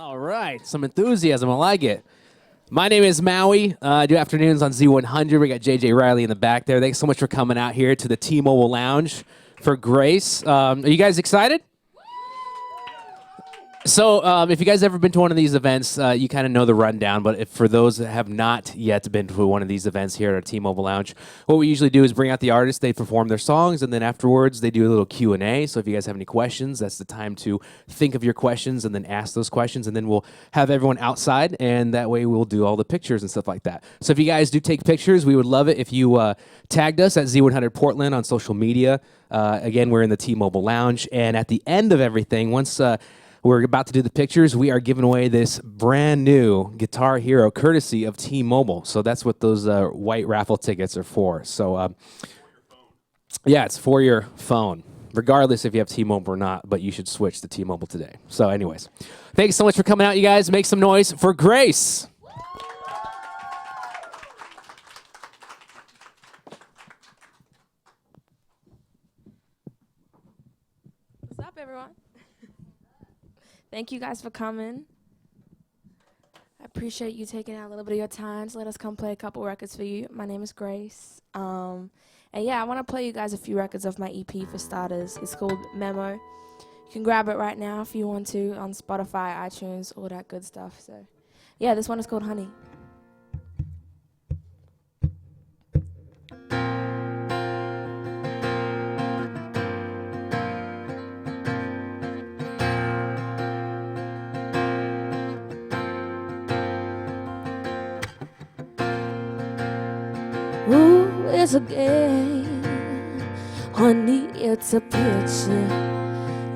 All right, some enthusiasm. I like it. My name is Maui. I do afternoons on Z100. We got JJ Riley in the back there. Thanks so much for coming out here to the T-Mobile Lounge for Grace. Are you guys excited? So if you guys ever been to one of these events, you kind of know the rundown. But for those that have not yet been to one of these events here at our T-Mobile Lounge, what we usually do is bring out the artists, they perform their songs, and then afterwards they do a little Q&A. So if you guys have any questions, that's the time to think of your questions and then ask those questions. And then we'll have everyone outside, and that way we'll do all the pictures and stuff like that. So if you guys do take pictures, we would love it if you tagged us at Z100 Portland on social media. Again, we're in the T-Mobile Lounge. And at the end of everything, once we're about to do the pictures, we are giving away this brand new Guitar Hero courtesy of T-Mobile. So that's what those white raffle tickets are for. So yeah, it's for your phone, regardless if you have T-Mobile or not, but you should switch to T-Mobile today. So anyways, thanks so much for coming out, you guys. Make some noise for Grace. What's up, everyone? Thank you guys for coming. I appreciate you taking out a little bit of your time to let us come play a couple records for you. My name is Grace. And yeah, I want to play you guys a few records of my EP for starters. It's called Memo. You can grab it right now if you want to on Spotify, iTunes, all that good stuff. So yeah, this one is called Honey. Ooh, it's a game, honey, it's a picture.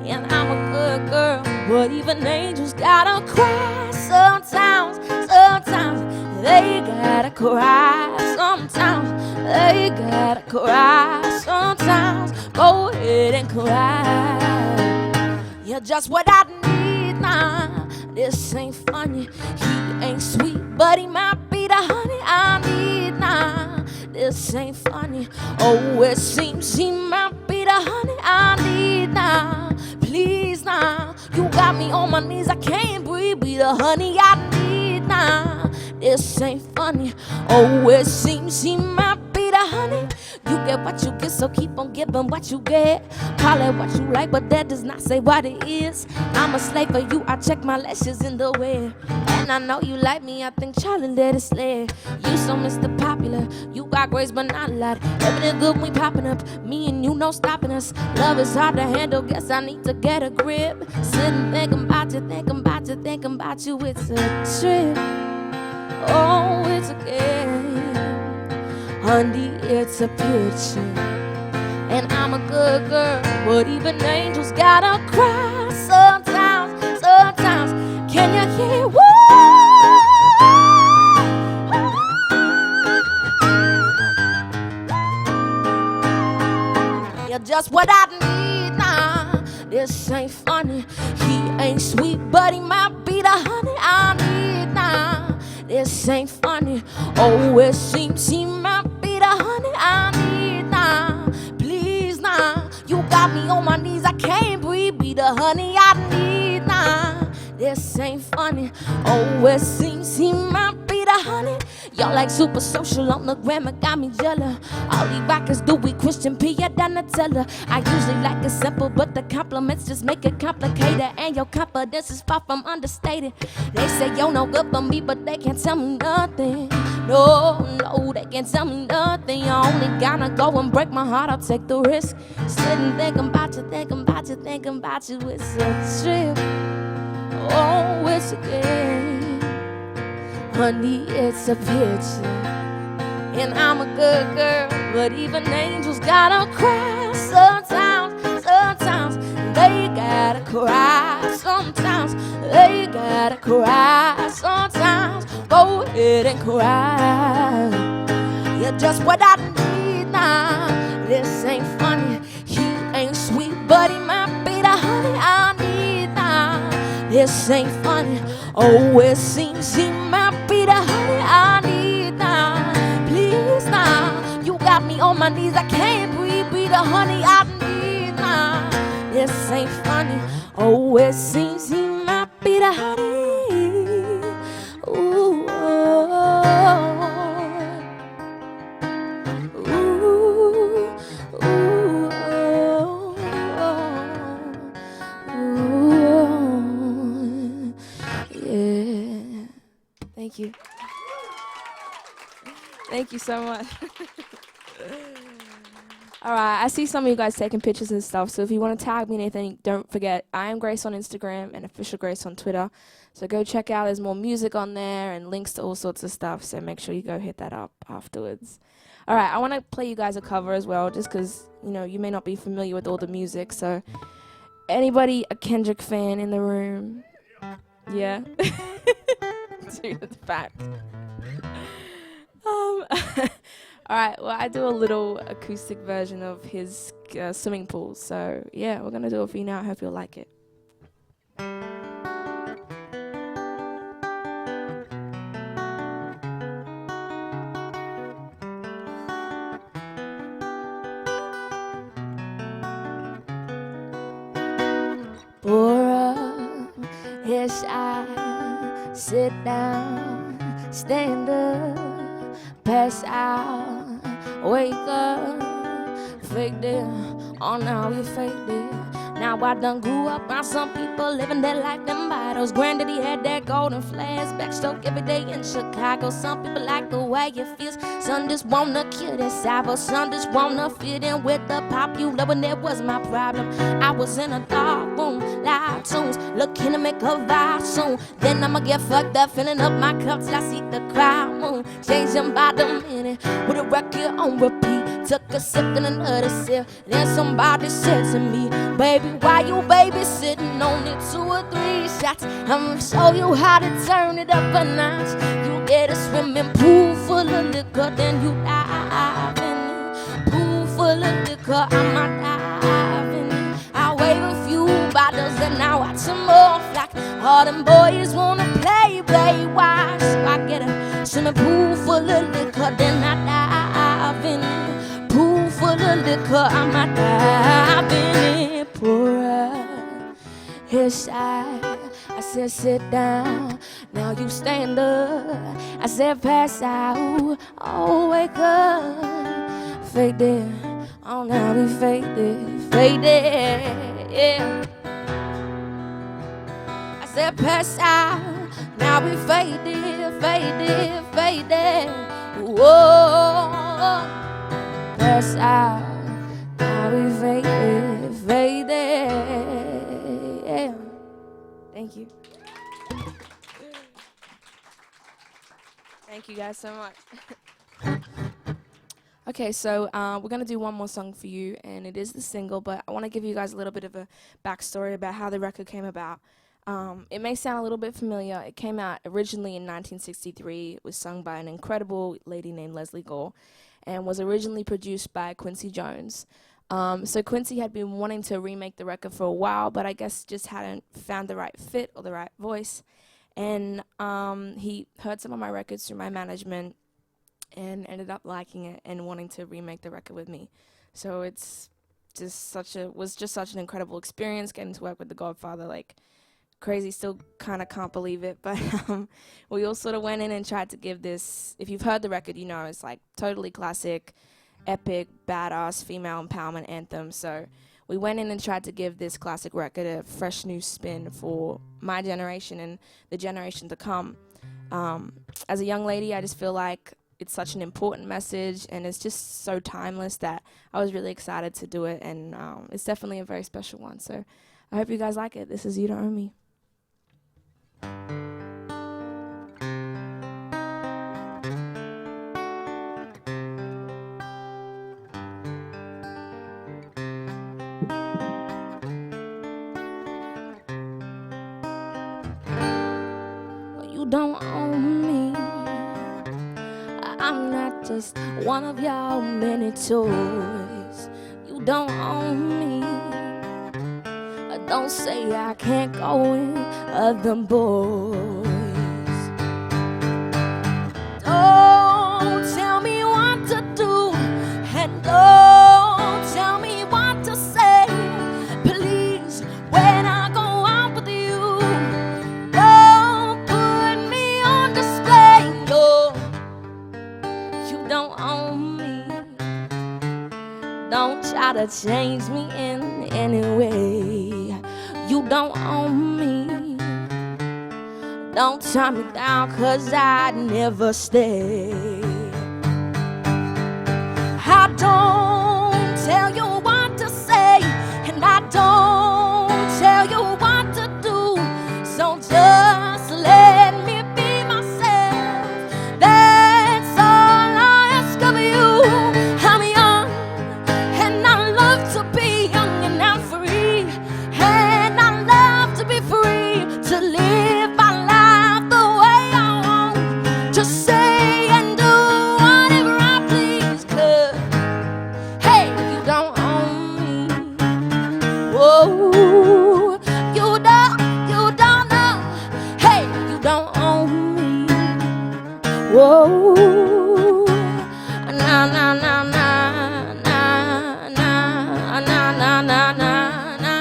And I'm a good girl, but even angels gotta cry sometimes. Sometimes they gotta cry sometimes. They gotta cry sometimes. Go ahead and cry. You're just what I need now. This ain't funny, he ain't sweet, but he might be the honey I need now. This ain't funny. Oh, it seems he might be the honey I need now. Please now, you got me on my knees, I can't breathe. Be the honey I need now. This ain't funny. Oh, it seems he might be the honey. You get what you get, so keep on giving what you get. Call it what you like, but that does not say what it is. I'm a slave for you, I check my lashes in the wear. And I know you like me, I think Charlie let it slide. You so Mr. Popular, you got grace but not a lot. Everything good we popping up, me and you no stopping us. Love is hard to handle, guess I need to get a grip. Sitting thinking about you, thinking about you, thinking about you, it's a trip. Oh, it's a game, honey, it's a picture. And I'm a good girl, but even angels gotta cry sometimes, sometimes. Can you hear? Woo! You're just what I need now. This ain't funny, he ain't sweet, but he might be the honey I need now. This ain't funny. Oh, it seems he might be the honey I need now. Please now, you got me on my knees, I can't breathe. Be the honey I need now. This ain't funny. Oh, it seems he might be the honey. Y'all like super social on the gram, it got me jealous. All these rockers do we Christian P at Donatella. I usually like it simple, but the compliments just make it complicated. And your confidence is far from understated. They say you're no good for me, but they can't tell me nothing. No, no, they can't tell me nothing. You only gotta go and break my heart, I'll take the risk. Sitting thinking about you, thinking about you, thinking about you, it's a trip. Oh, it's a game, honey, it's a picture. And I'm a good girl, but even angels gotta cry sometimes, sometimes. They gotta cry sometimes. They gotta cry sometimes. Go ahead and cry. You're just what I need now. This ain't funny, he ain't sweet, but he might be the honey I need now. This ain't funny. Oh, it seems he might be the honey I need now. Please now, you got me on my knees, I can't breathe. Be the honey I need now. This ain't funny. Oh, it seems he might be the honey Thank you so much. All right, I see some of you guys taking pictures and stuff, so if you want to tag me anything, don't forget, I am Grace on Instagram and Official Grace on Twitter. So go check out, there's more music on there and links to all sorts of stuff, so make sure you go hit that up afterwards. All right, I want to play you guys a cover as well, just because, you know, you may not be familiar with all the music, so anybody a Kendrick fan in the room? Yeah? Dude, that's fact. All right, well, I do a little acoustic version of his swimming pool. So, yeah, we're going to do it for you now. I hope you'll like it. Pour up, yes, I sit down, stand up, pass out, wake up, fake it, oh now we fake it. Now I done grew up around some people living their life them bottles. Granddaddy had that golden flashback stroke every day in Chicago. Some people like the way it feels. Some just wanna kill that cyber. Some just wanna fit in with the popular when that was my problem. I was in a dark room, loud tunes, looking to make a vibe soon. Then I'ma get fucked up, filling up my cup till I see the crowd moon. Changing by the minute with a record on repeat. Took a sip and another sip. Then somebody said to me, baby, why you babysitting? Only 2 or 3 shots. I'ma show you how to turn it up a notch. You get a swimming pool full of liquor, then you dive in it. Pool full of liquor, I'ma dive in it. I wave a few bottles and I watch them all flock. All them boys wanna play, watch. So I get a swimming pool full of liquor, then I dive in it. Pool full of liquor, I'ma dive in it. Pour up, yes, I said sit down, now you stand up. I said pass out, oh wake up. Fake it, oh now we fake it, yeah. I said pass out, now we fade it, whoa. Pass out, now we fade it, yeah. Thank you. Thank you guys so much. Okay, so we're going to do one more song for you, and it is the single, but I want to give you guys a little bit of a backstory about how the record came about. It may sound a little bit familiar. It came out originally in 1963. It was sung by an incredible lady named Leslie Gore, and was originally produced by Quincy Jones. So Quincy had been wanting to remake the record for a while, but I guess just hadn't found the right fit or the right voice. And he heard some of my records through my management and ended up liking it and wanting to remake the record with me. So it's just was just such an incredible experience getting to work with the Godfather. Like, crazy, still kind of can't believe it, but we all sort of went in and tried to give this, if you've heard the record, you know it's like totally classic, epic, badass female empowerment anthem. So we went in and tried to give this classic record a fresh new spin for my generation and the generation to come. As a young lady, I just feel like it's such an important message and it's just so timeless that I was really excited to do it, and it's definitely a very special one. So I hope you guys like it. This is You Don't Own Me. You don't own me. I'm not just one of your many toys. You don't own me. Don't say I can't go with other boys. Don't tell me what to do, and don't tell me what to say. Please, when I go out with you, don't put me on display. No, you don't own me. Don't try to change me in any way. You don't own me. Don't turn me down, 'cause I'd never stay. don't tell you what to say, and I don't tell you what to do. So just let me be myself. That's all I ask of you. I'm young, and I love to be young, and I'm free, and I love to be free to live my life the way I want, to say and do whatever I please. 'Cause hey, you don't own me. Whoa, you don't know. Hey, you don't own me. Whoa, na na na na na na na na na na.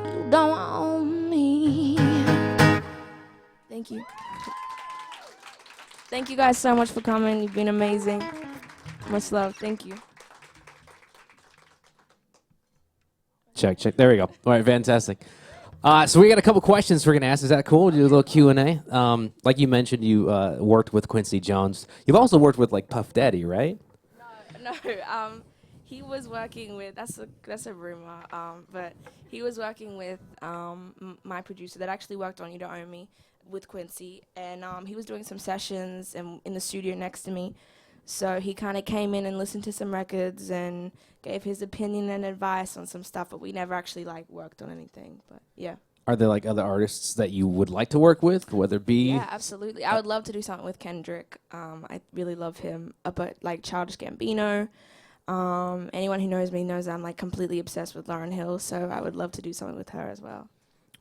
You don't own me. Thank you. Thank you guys so much for coming. You've been amazing. Much love. Thank you. Check. There we go. All right, fantastic. So we got a couple questions we're gonna ask. Is that cool? We'll do a little Q&A. Like you mentioned, you worked with Quincy Jones. You've also worked with like Puff Daddy, right? No. He was working with, that's a rumor, but he was working with my producer that actually worked on You Don't Own Me with Quincy, and he was doing some sessions in the studio next to me. So he kind of came in and listened to some records and gave his opinion and advice on some stuff, but we never actually like worked on anything. But yeah. Are there like other artists that you would like to work with, whether it be? Yeah, absolutely. I would love to do something with Kendrick. I really love him. But like Childish Gambino, anyone who knows me knows I'm like completely obsessed with Lauryn Hill. So I would love to do something with her as well.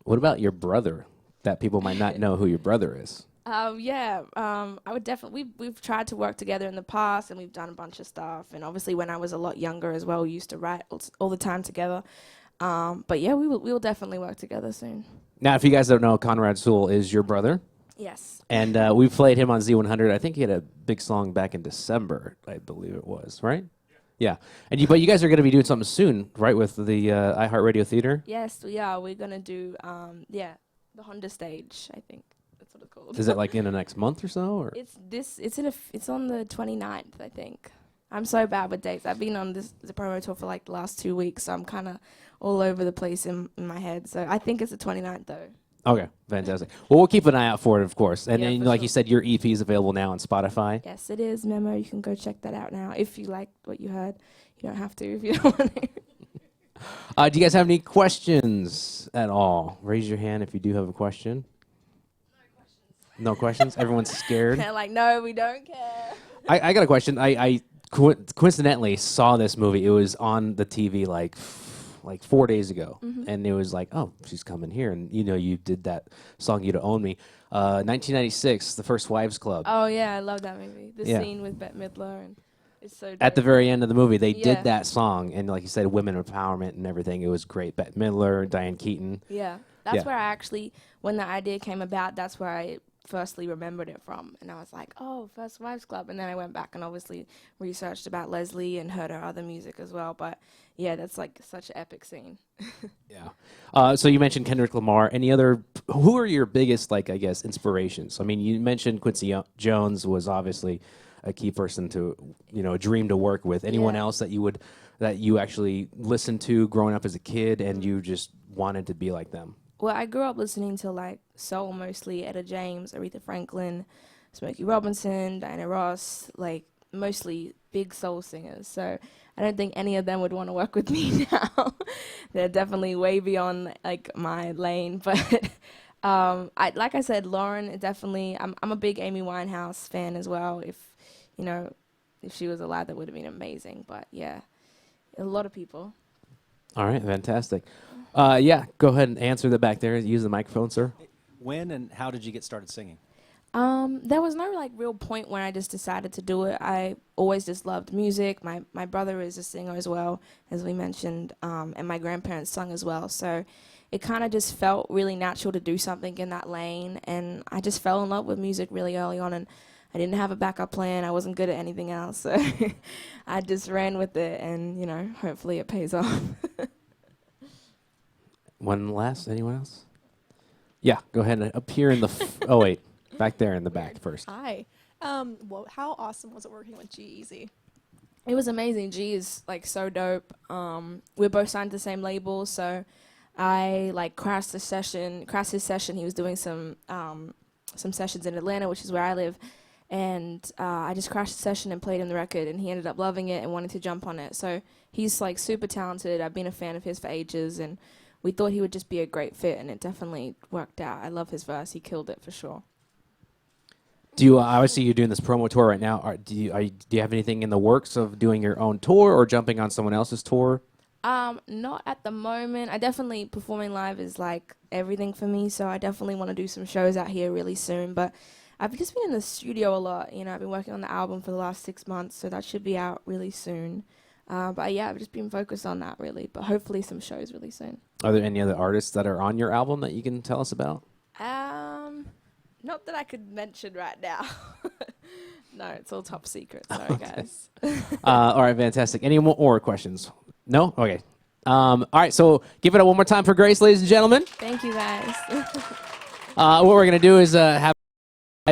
What about your brother? That people might not know who your brother is. I would definitely. We've tried to work together in the past, and we've done a bunch of stuff. And obviously, when I was a lot younger as well, we used to write all the time together. But yeah, we will definitely work together soon. Now, if you guys don't know, Conrad Sewell is your brother. Yes. And we played him on Z100. I think he had a big song back in December, I believe it was, right? Yeah. And but you guys are going to be doing something soon, right, with the iHeartRadio Theater? Yes, we are. We're gonna do the Honda stage, I think. That's what it's called. Is it like in the next month or so? Or? It's on the 29th, I think. I'm so bad with dates. I've been on the promo tour for like the last 2 weeks, so I'm kind of all over the place in my head. So I think it's the 29th though. Okay, fantastic. Well, we'll keep an eye out for it, of course. And Yeah, then, for like sure. you said, your EP is available now on Spotify. Yes, it is. Memo, you can go check that out now. If you like what you heard, you don't have to if you don't want to. Do you guys have any questions at all? Raise your hand if you do have a question. No questions? Everyone's scared? They're like, no, we don't care. I got a question. I coincidentally saw this movie. It was on the TV like 4 days ago. And it was like, oh, she's coming here. And, you did that song, You Don't Own Me. 1996, The First Wives Club. Oh, yeah, I love that movie. The Yeah. scene with Bette Midler. And it's so dope. At the very end of the movie, they Yeah. did that song. And like you said, women empowerment and everything. It was great. Bette Midler, Diane Keaton. Yeah, that's Yeah. where I actually, when the idea came about, that's where I firstly remembered it from. And I was like, oh, First Wives Club. And then I went back and obviously researched about Leslie and heard her other music as well. But yeah, that's like such an epic scene. Yeah. So you mentioned Kendrick Lamar. Who are your biggest, inspirations? I mean, you mentioned Quincy Jones was obviously a key person to, a dream to work with. Anyone Yeah. else that you actually listened to growing up as a kid and you just wanted to be like them? Well, I grew up listening to like soul mostly, Etta James, Aretha Franklin, Smokey Robinson, Diana Ross, like mostly big soul singers. So I don't think any of them would want to work with me now. They're definitely way beyond like my lane. But like I said, Lauren definitely. I'm a big Amy Winehouse fan as well. If she was alive, that would have been amazing. But yeah, a lot of people. All right, fantastic. Yeah, go ahead and answer that back there. Use the microphone, sir. When and how did you get started singing? There was no like real point when I just decided to do it. I always just loved music. My brother is a singer as well, as we mentioned, and my grandparents sung as well. So it kind of just felt really natural to do something in that lane. And I just fell in love with music really early on, and I didn't have a backup plan. I wasn't good at anything else. So I just ran with it, and, hopefully it pays off. One last. Anyone else? Yeah, go ahead and up here in the. Oh wait, back there in the back first. Hi. Well, how awesome was it working with G-Eazy? It was amazing. G is like so dope. We're both signed to the same label, so I like crashed his session. He was doing some sessions in Atlanta, which is where I live, and I just crashed the session and played him the record, and he ended up loving it and wanting to jump on it. So he's like super talented. I've been a fan of his for ages, and we thought he would just be a great fit, and it definitely worked out. I love his verse. He killed it for sure. Do you obviously you're doing this promo tour right now? Do you have anything in the works of doing your own tour or jumping on someone else's tour? Not at the moment. I definitely performing live is like everything for me, so I definitely want to do some shows out here really soon. But I've just been in the studio a lot. You know, I've been working on the album for the last 6 months, so that should be out really soon. But yeah, I've just been focused on that really. But hopefully some shows really soon. Are there any other artists that are on your album that you can tell us about? Not that I could mention right now. No, it's all top secret. Sorry, guys. All right, fantastic. Any more questions? No? Okay. All right, so give it up one more time for Grace, ladies and gentlemen. Thank you, guys. What we're going to do is have